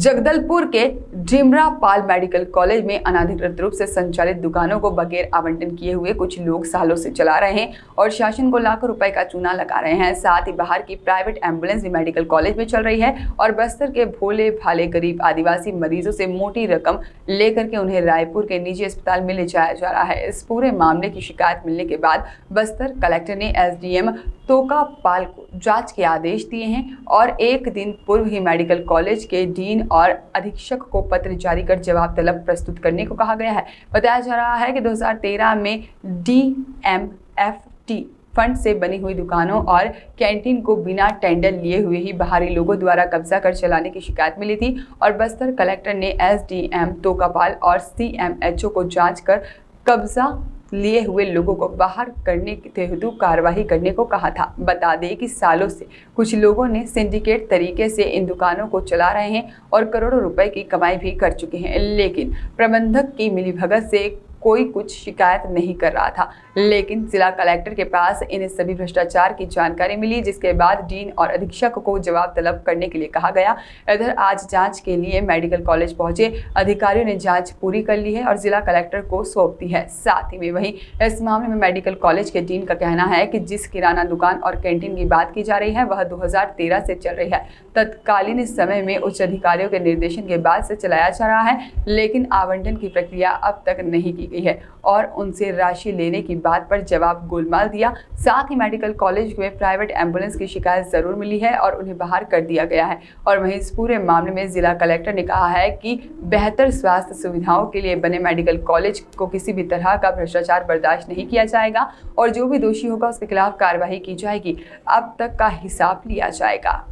जगदलपुर के ढिमरापाल medical college में अनाधिकृत रूप से संचालित दुकानों को बगैर आवंटन किए हुए कुछ लोग सालों से चला रहे हैं और शासन को लाखों रुपए का चूना लगा रहे हैं। साथ ही बाहर की प्राइवेट एम्बुलेंस भी मेडिकल कॉलेज में चल रही है और बस्तर के भोले भाले गरीब आदिवासी मरीजों से मोटी रकम लेकर के उन्हें रायपुर के निजी अस्पताल में ले जाया जा रहा है। इस पूरे मामले की शिकायत मिलने के बाद बस्तर कलेक्टर ने एसडीएम तोकापाल को जांच के आदेश दिए हैं और एक दिन पूर्व ही मेडिकल कॉलेज के डीन और अधीक्षक को पत्र जारी कर जवाब तलब प्रस्तुत करने को कहा गया है। बताया जा रहा है कि 2013 में DMFT फंड से बनी हुई दुकानों और कैंटीन को बिना टेंडर लिए हुए ही बाहरी लोगों द्वारा कब्जा कर चलाने की शिकायत मिली थी और बस्तर कलेक्टर ने एसडीएम तोकापाल और CMHO को जांच कर कब्जा लिए हुए लोगों को बाहर करने के हेतु कार्रवाई करने को कहा था। बता दें कि सालों से कुछ लोगों ने सिंडिकेट तरीके से इन दुकानों को चला रहे हैं और करोड़ों रुपए की कमाई भी कर चुके हैं, लेकिन प्रबंधक की मिलीभगत से कोई कुछ शिकायत नहीं कर रहा था। लेकिन जिला कलेक्टर के पास इन सभी भ्रष्टाचार की जानकारी मिली, जिसके बाद डीन और अधीक्षक को जवाब तलब करने के लिए कहा गया। इधर आज जांच के लिए मेडिकल कॉलेज पहुंचे अधिकारियों ने जांच पूरी कर ली है और जिला कलेक्टर को सौंप दी है। साथ ही में वहीं इस मामले में मेडिकल कॉलेज के डीन का कहना है कि जिस किराना दुकान और कैंटीन की बात की जा रही है वह 2013 से चल रही है। तत्कालीन समय में उच्च अधिकारियों के निर्देशन के बाद से चलाया जा रहा है, लेकिन आवंटन की प्रक्रिया अब तक नहीं की गई है और उनसे राशि लेने की बात पर जवाब गोलमाल दिया। साथ ही मेडिकल कॉलेज में प्राइवेट एम्बुलेंस की शिकायत जरूर मिली है और उन्हें बाहर कर दिया गया है। और वहीं इस पूरे मामले में जिला कलेक्टर ने कहा है कि बेहतर स्वास्थ्य सुविधाओं के लिए बने मेडिकल कॉलेज को किसी भी तरह का भ्रष्टाचार बर्दाश्त नहीं किया जाएगा और जो भी दोषी होगा उसके खिलाफ कार्रवाई की जाएगी। अब तक का हिसाब लिया जाएगा।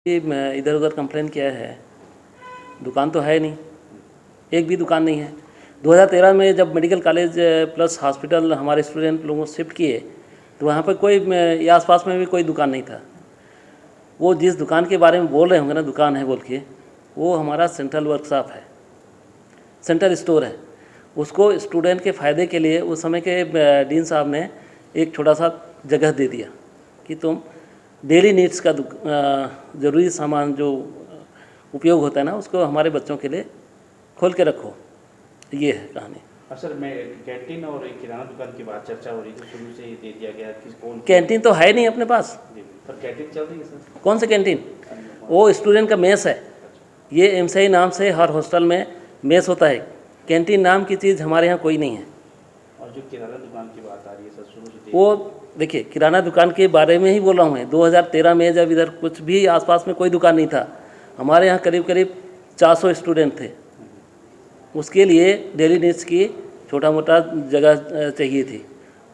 इधर उधर कंप्लेन किया है, दुकान तो है नहीं, एक भी दुकान नहीं है। 2013 में जब मेडिकल कॉलेज प्लस हॉस्पिटल हमारे स्टूडेंट लोगों को शिफ्ट किए तो वहाँ पर कोई आसपास में भी कोई दुकान नहीं था। वो जिस दुकान के बारे में बोल रहे होंगे ना, दुकान है बोल के, वो हमारा सेंट्रल वर्कशॉप है, सेंट्रल स्टोर है। उसको स्टूडेंट के फ़ायदे के लिए उस समय के डीन साहब ने एक छोटा सा जगह दे दिया कि तुम डेली नीड्स का ज़रूरी सामान जो उपयोग होता है ना, उसको हमारे बच्चों के लिए खोल के रखो। ये है कहानी। सर, मैं कैंटीन और किराना दुकान की बात चर्चा हो रही थी, शुरू से ही दे दिया गया कि कौन कैंटीन तो है नहीं अपने पास। पर कैंटीन चल रही है सर। कौन सी कैंटीन? वो स्टूडेंट का मेस है। ये एमसीआई नाम से हर हॉस्टल में मेस होता है। कैंटीन नाम की चीज़ हमारे यहाँ कोई नहीं है। और जो किराना दुकान की बात आ रही है सर, शुरू से वो देखिए, किराना दुकान के बारे में ही बोल रहा हूँ मैं। 2013 में जब इधर कुछ भी आसपास में कोई दुकान नहीं था, हमारे यहाँ करीब करीब 400 स्टूडेंट थे। उसके लिए डेली नीड्स की छोटा मोटा जगह चाहिए थी।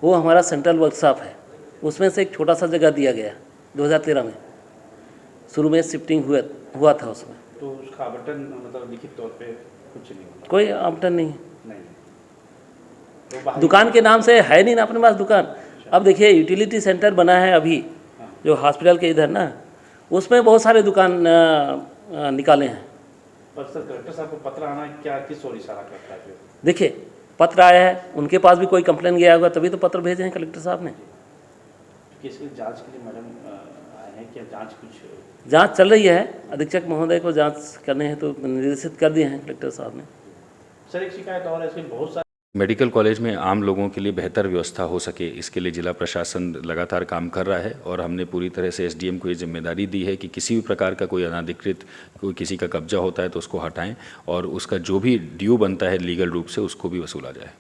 वो हमारा सेंट्रल वर्कशॉप है, उसमें से एक छोटा सा जगह दिया गया 2013 में। शुरू में शिफ्टिंग हुआ था उसमें। तो उसका आवंटन मतलब लिखित तौर पे कुछ नहीं होता? कोई आवंटन नहीं है। तो दुकान के नाम से है नहीं ना अपने पास दुकान। अब देखिए, यूटिलिटी सेंटर बना है अभी जो हॉस्पिटल के इधर ना, उसमें बहुत सारे दुकान निकाले हैं। पर सर, कलेक्टर साहब को पत्र आना क्या किस ओर इशारा करता है? देखिए, पत्र आया है, उनके पास भी कोई कंप्लेन गया होगा तभी तो पत्र भेजे हैं कलेक्टर साहब ने। इसकी जांच के लिए मैडम आए हैं क्या? जांच चल रही है। अधीक्षक महोदय को जांच करने हैं तो निर्देशित कर दिए हैं कलेक्टर साहब ने। सर, एक शिकायत और है, इसमें बहुत सारे मेडिकल कॉलेज में आम लोगों के लिए बेहतर व्यवस्था हो सके, इसके लिए जिला प्रशासन लगातार काम कर रहा है और हमने पूरी तरह से एसडीएम को ये जिम्मेदारी दी है कि किसी भी प्रकार का कोई अनाधिकृत कोई किसी का कब्जा होता है तो उसको हटाएं और उसका जो भी ड्यू बनता है लीगल रूप से उसको भी वसूला जाए।